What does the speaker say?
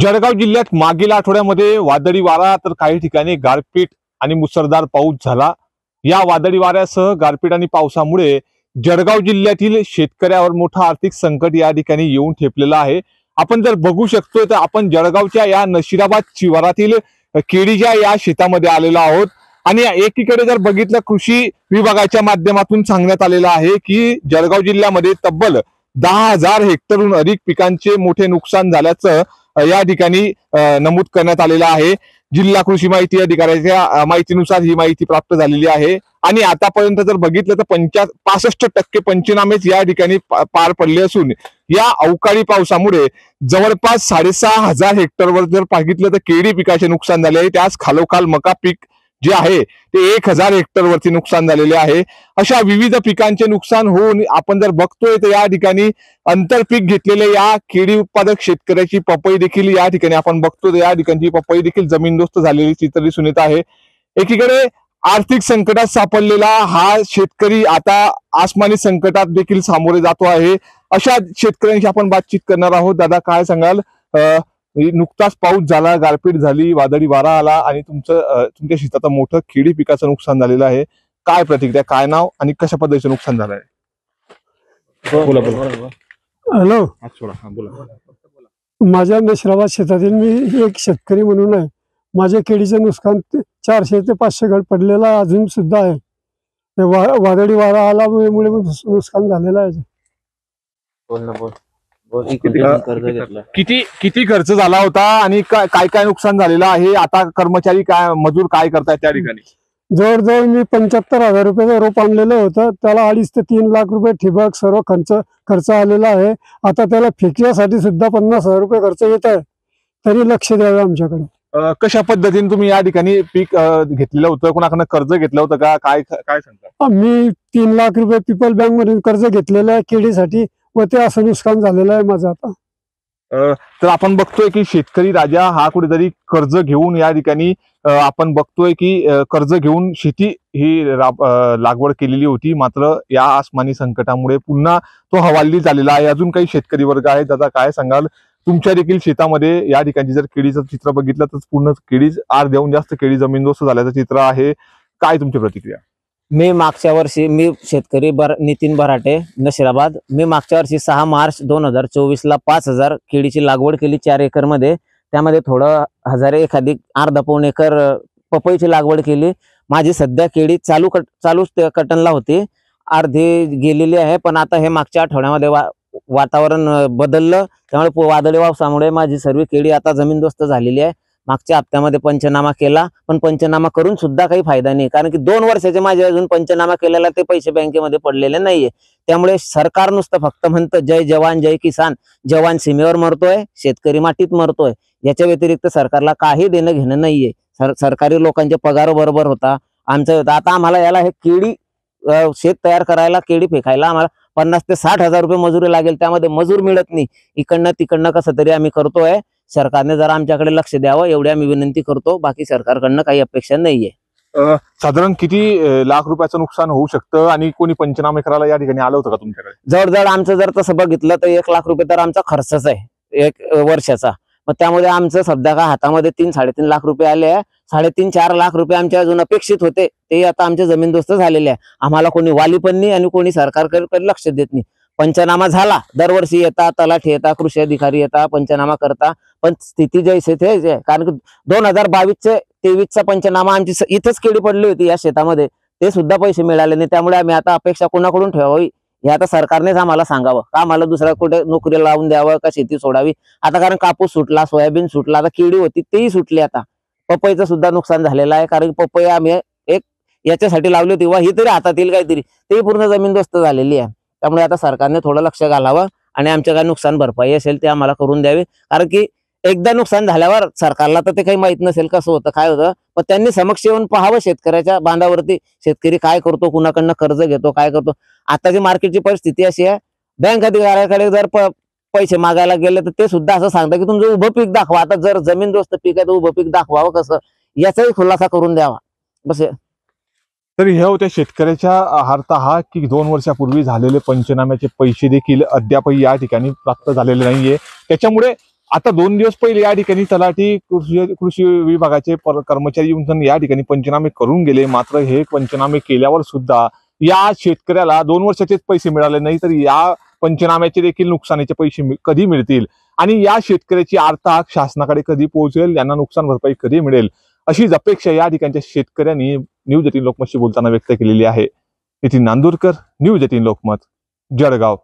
जळगाव जिल्ह्यात मागील आठवड्यामध्ये वादळी वारा तर काही ठिकाणी गारपीट आणि मुसळधार पाऊस झाला। या वादळी वाऱ्यासह गारपीट आणि पावसामुळे जळगाव जिल्ह्यातील शेतकऱ्यावर मोठं आर्थिक संकट या ठिकाणी येऊन ठेपलेलं आहे। आपण जर बघू शकतो तर आपण जळगावच्या या नशिराबाद शिवारातील केळीच्या या शेतामध्ये आलेलो आहोत आणि एकीकडे जर बघितलं कृषी विभागाच्या माध्यमातून सांगण्यात आलेलं आहे की जळगाव जिल्ह्यामध्ये तब्बल 10,000 हेक्टरहून अधिक पिकांचे मोठे नुकसान झाल्याचं या ठिकाणी नमूद करण्यात आलेलं आहे। जिल्हा कृषी माहिती अधिकाऱ्याच्या माहितीनुसार ही माहिती प्राप्त झालेली आहे आणि आतापर्यंत जर बघितलं तर 65% पंचनामेच या ठिकाणी पार पडले असून या अवकाळी पावसामुळे जवळपास 6,500 हेक्टरवर जर बघितलं तर केळी पिकाचे नुकसान झाले आहे। त्याच खालोखाल मका पीक जे आहे ते 1,000 हेक्टरवरती नुकसान झालेले आहे। अशा विविध पिकांचे नुकसान होऊन आपण जर बघतोय तर या ठिकाणी आंतरपीक घेतलेले या केळी उत्पादक शेतकऱ्याची पपई देखील या ठिकाणी आपण बघतो या ठिकाणची पपई देखील जमीनदोस्त झालेली चित्र दिसून येत आहे। एकीकडे आर्थिक संकटात सापडलेला हा शेतकरी आता आसमानी संकटात देखील सामोरे जातो आहे। अशा शेतकऱ्यांशी आपण बातचीत करणार आहोत। दादा काय सांगाल, नुकताच पाऊस झाला, गारपीट झाली, वादळी वारा आला आणि तुमच्या शेताचं मोठं केळी पिकाचं नुकसान झालेलं आहे, काय प्रतिक्रिया, काय नाव आणि कशा पद्धतीचं नुकसान झालं आहे? बोला बोला। हॅलो, बोला। माझ्या नशिराबाद शेतातील मी एक शेतकरी म्हणून आहे। माझ्या केळीचे नुकसान 400 ते 500 घड पडलेला अजून सुद्धा आहे। वादळी वारा आल्यामुळे नुकसान झालेलं आहे। किती खर्च झाला होता आणि काय काय नुकसान झालेलं आहे? आता कर्मचारी काय, मजूर काय करतायत त्या ठिकाणी? जवळजवळ मी 75,000 रुपयाचं रोप आणलेलं होतं, त्याला 2.5 ते 3 लाख रुपये ठिबक सर्व खर्च आलेला आहे। आता त्याला फेकण्यासाठी सुद्धा 50,000 रुपये खर्च येत आहे, तरी लक्ष द्यावे आमच्याकडे। कशा पद्धतीने तुम्ही या ठिकाणी पीक घेतलेलं होतं, कोणाकडनं कर्ज घेतलं होतं का, काय काय सांगता? मी 3 लाख रुपये पीपल बँक मधून कर्ज घेतलेलं आहे केळीसाठी व ते असं नुकसान झालेलं आहे माझं आता। तर आपण बघतोय की शेतकरी राजा हा कुठेतरी कर्ज घेऊन या ठिकाणी आपण बघतोय की कर्ज घेऊन शेती ही लागवड केलेली होती, मात्र या आसमानी संकटामुळे पुन्हा तो हवालदिल झालेला आहे। अजून काही शेतकरी वर्ग आहे, दादा काय सांगाल, तुमच्या देखील शेतामध्ये या ठिकाणी जर केळीचं चित्र बघितलं तर पूर्ण केळी अर्ध्याहून जास्त केळी जमीनदोस्त झाल्याचं चित्र आहे, काय तुमची प्रतिक्रिया? मी मागच्या वर्षी, मी शेतकरी नितीन बराटे नशिराबाद, मी मागच्या वर्षी 6 मार्च 2024 ला 5,000 केळीची लागवड केली 4 एकर मध्ये। त्यामध्ये थोडं 1,000 एखादी अर्धा पाऊण एकर पपईची लागवड केली। माझी सध्या केळी चालूच कटनला होती, अर्धी गेलेली आहे। पण आता हे मागच्या आठवड्यामध्ये वातावरण बदललं, त्यामुळे वादळी पावसामुळे माझी सर्व केळी आता जमीनदोस्त झालेली आहे। मागच्या हप्त्यामध्ये पंचनामा केला, पण पंचनामा करून सुद्धा काही फायदा नाही, कारण की 2 वर्षाचे माझे अजून पंचनामा केलेला ते पैसे बँकेमध्ये पडलेले नाहीये। त्यामुळे सरकार नुसतं फक्त म्हणतं जय जवान जय किसान, जवान सीमेवर मरतोय, शेतकरी मातीत मरतोय, याच्या व्यतिरिक्त सरकारला काही देणं घेणं नाहीये। सरकारी लोकांचे पगार बरोबर होता आमचं। आता आम्हाला याला हे केळी शेत तयार करायला, केळी फेकायला आम्हाला 50 ते 60,000 रुपये मजुरी लागेल, त्यामध्ये मजूर मिळत नाही। इकडनं तिकडनं कसं तरी आम्ही करतोय, सरकारने जरा आमच्याकडे लक्ष द्यावं एवढी आम्ही विनंती करतो, बाकी सरकारकडनं काही अपेक्षा नाहीये। साधारण किती लाख रुपयाचं नुकसान होऊ शकतं आणि कोणी पंचनामे करायला या ठिकाणी आलं होतं का तुमच्याकडे? जवळजवळ आमचं जर तसं बघितलं तर 1 लाख रुपये तर आमचा खर्चच आहे 1 वर्षाचा। मग त्यामुळे आमचं सध्या का हातामध्ये 3-3.5 लाख रुपये आले आहे। 3.5-4 लाख रुपये आमच्या अजून अपेक्षित होते, ते आता आमचे जमीनदोस्त झालेले आहे। आम्हाला कोणी वाली पण नाही आणि कोणी सरकारकडे लक्ष देत नाही। पंचनामा झाला, दरवर्षी येतात, तलाठी येतात, कृषी अधिकारी येतात, पंचनामा करता, पण स्थिती जैसे थे, कारण की 2022-23चा पंचनामा आमची इथंच केळी पडली होती या शेतामध्ये, ते सुद्धा पैसे मिळाले नाही। त्यामुळे आम्ही आता अपेक्षा कोणाकडून ठेवावी हे आता सरकारनेच आम्हाला सांगावं, का आम्हाला दुसऱ्या कुठे नोकरी लावून द्यावं का शेती सोडावी। आता कारण कापूस सुटला, सोयाबीन सुटला, आता केळी होती तेही सुटली। आता पपईचं सुद्धा नुकसान झालेलं आहे, कारण पपई आम्ही एक याच्यासाठी लावली होती वा ही तरी हातात येईल काहीतरी, तेही पूर्ण जमीनदोस्त झालेली आहे। त्यामुळे आता सरकारने थोडं लक्ष घालावं आणि आमच्या काय नुकसान भरपाई असेल ते आम्हाला करून द्यावे, कारण की एकदा नुकसान झाल्यावर सरकारला तर ते काही माहित नसेल कसं होतं काय होतं, पण त्यांनी समक्ष येऊन पाहावं शेतकऱ्याच्या बांधावरती, शेतकरी काय करतो, कुणाकडनं कर्ज घेतो, काय करतो। आताची मार्केटची परिस्थिती अशी आहे, बँक अधिकाऱ्याकडे जर पैसे मागायला गेले तर ते सुद्धा असं सांगतात की तुमचं उभं पीक दाखवा। आता जर जमीनदोस्त पीक आहे तर उभं पीक दाखवावं कसं, याचाही खुलासा करून द्यावा बस। तर ह्या होत्या शेतकऱ्याच्या अर्थ हा की 2 वर्षापूर्वी झालेले पंचनाम्याचे पैसे देखील अद्यापही या ठिकाणी प्राप्त झालेले नाहीये। त्याच्यामुळे आता 2 दिवस पहिले या ठिकाणी तलाठी कृषी विभागाचे कर्मचारी येऊन या ठिकाणी पंचनामे करून गेले. मात्र हे पंचनामे केल्यावर सुद्धा या शेतकऱ्याला 2 वर्षाचेच पैसे मिळाले नाही, तर या पंचनाम्याचे देखील नुकसानीचे पैसे कधी मिळतील आणि या शेतकऱ्याची आर्तहाक शासनाकडे कधी पोहोचेल, यांना नुकसान भरपाई कधी मिळेल, अशीच अपेक्षा या ठिकाणच्या शेतकऱ्यांनी न्यूज 18 लोकमतशी बोलताना व्यक्त केलेली आहे. नितीन नांदुरकर, न्यूज 18 लोकमत, जळगाव.